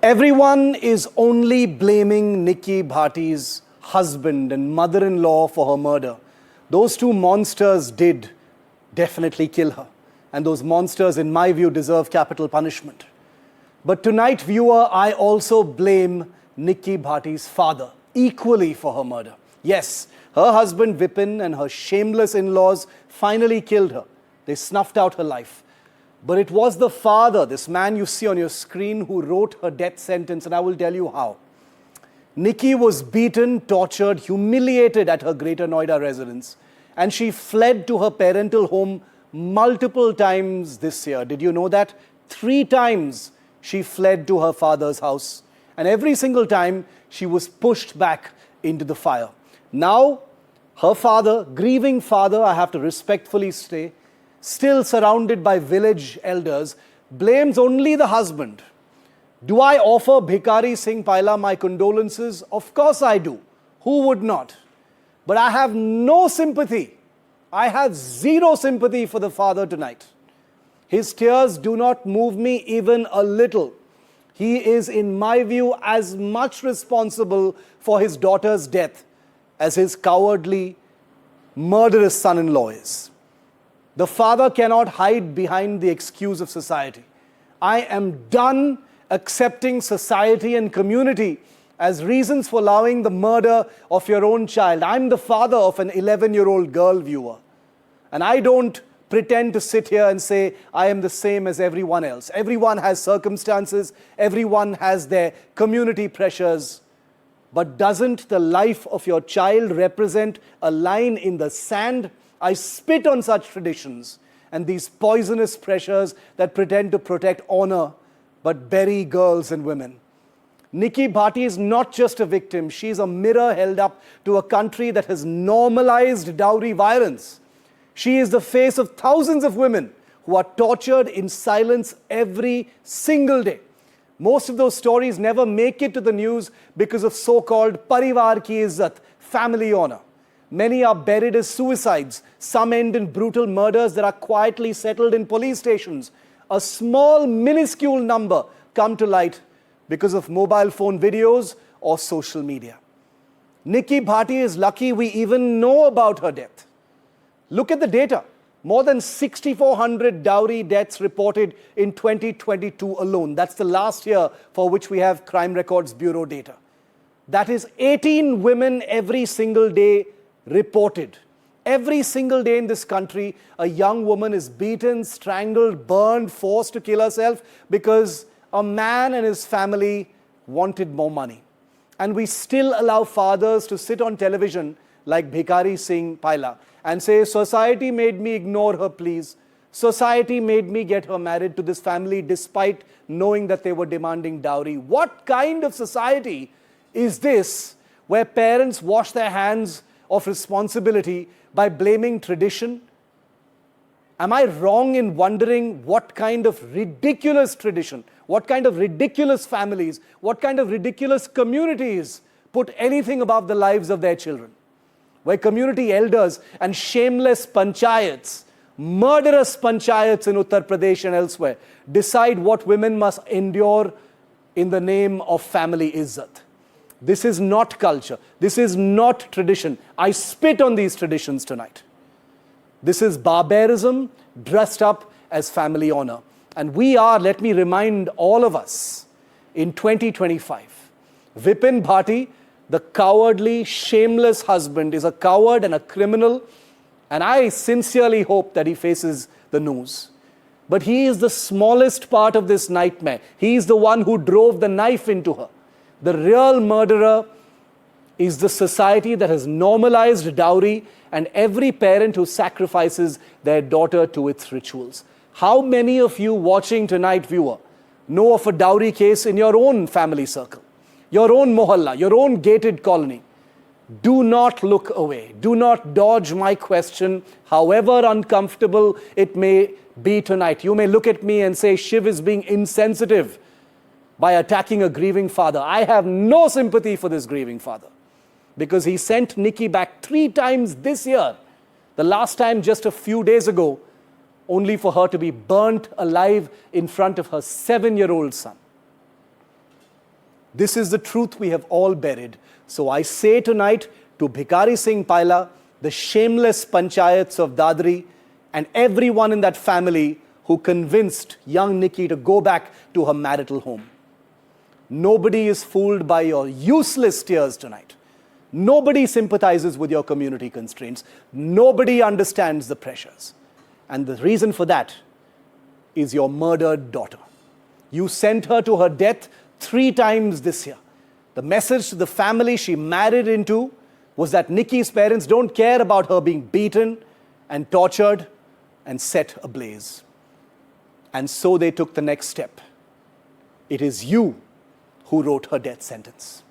Everyone is only blaming Nikki Bhati's husband and mother-in-law for her murder. Those two monsters did definitely kill her. And those monsters, in my view, deserve capital punishment. But tonight, viewer, I also blame Nikki Bhati's father equally for her murder. Yes, her husband Vipin and her shameless in-laws finally killed her. They snuffed out her life. But it was the father, this man you see on your screen, who wrote her death sentence, and I will tell you how. Nikki was beaten, tortured, humiliated at her Greater Noida residence, and she fled to her parental home multiple times this year. Did you know that? 3 times she fled to her father's house, and every single time she was pushed back into the fire. Now, her father, grieving father, I have to respectfully say, still surrounded by village elders, blames only the husband. Do I offer Bhikari Singh Paila my condolences? Of course I do. Who would not? But I have no sympathy. I have zero sympathy for the father tonight. His tears do not move me even a little. He is, in my view, as much responsible for his daughter's death as his cowardly, murderous son-in-law is. The father cannot hide behind the excuse of society. I am done accepting society and community as reasons for allowing the murder of your own child. I'm the father of an 11-year-old girl, viewer. And I don't pretend to sit here and say I am the same as everyone else. Everyone has circumstances. Everyone has their community pressures. But doesn't the life of your child represent a line in the sand? I spit on such traditions and these poisonous pressures that pretend to protect honor but bury girls and women. Nikki Bhati is not just a victim. She is a mirror held up to a country that has normalized dowry violence. She is the face of thousands of women who are tortured in silence every single day. Most of those stories never make it to the news because of so-called parivar ki izzat, family honor. Many are buried as suicides. Some end in brutal murders that are quietly settled in police stations. A small, minuscule number come to light because of mobile phone videos or social media. Nikki Bhati is lucky we even know about her death. Look at the data. More than 6,400 dowry deaths reported in 2022 alone. That's the last year for which we have Crime Records Bureau data. That is 18 women every single day reported. Every single day in this country, a young woman is beaten, strangled, burned, forced to kill herself because a man and his family wanted more money. And we still allow fathers to sit on television like Bhikari Singh Paila and say, society made me ignore her pleas. Society made me get her married to this family despite knowing that they were demanding dowry. What kind of society is this where parents wash their hands of responsibility by blaming tradition? Am I wrong in wondering what kind of ridiculous tradition, what kind of ridiculous families, what kind of ridiculous communities put anything above the lives of their children? Where community elders and shameless panchayats, murderous panchayats in Uttar Pradesh and elsewhere, decide what women must endure in the name of family izzat. This is not culture. This is not tradition. I spit on these traditions tonight. This is barbarism dressed up as family honor. And we are, let me remind all of us, in 2025, Vipin Bhati, the cowardly, shameless husband, is a coward and a criminal. And I sincerely hope that he faces the noose. But he is the smallest part of this nightmare. He is the one who drove the knife into her. The real murderer is the society that has normalized dowry and every parent who sacrifices their daughter to its rituals. How many of you watching tonight, viewer, know of a dowry case in your own family circle, your own mohalla, your own gated colony? Do not look away. Do not dodge my question, however uncomfortable it may be tonight. You may look at me and say, Shiv is being insensitive by attacking a grieving father. I have no sympathy for this grieving father because he sent Nikki back 3 times this year. The last time just a few days ago, only for her to be burnt alive in front of her 7-year-old son. This is the truth we have all buried. So I say tonight to Bhikari Singh Paila, the shameless panchayats of Dadri, and everyone in that family who convinced young Nikki to go back to her marital home. Nobody is fooled by your useless tears tonight. Nobody sympathizes with your community constraints. Nobody understands the pressures. And the reason for that is your murdered daughter. You sent her to her death 3 times this year. The message to the family she married into was that Nikki's parents don't care about her being beaten and tortured and set ablaze. And so they took the next step. It is you who wrote her death sentence.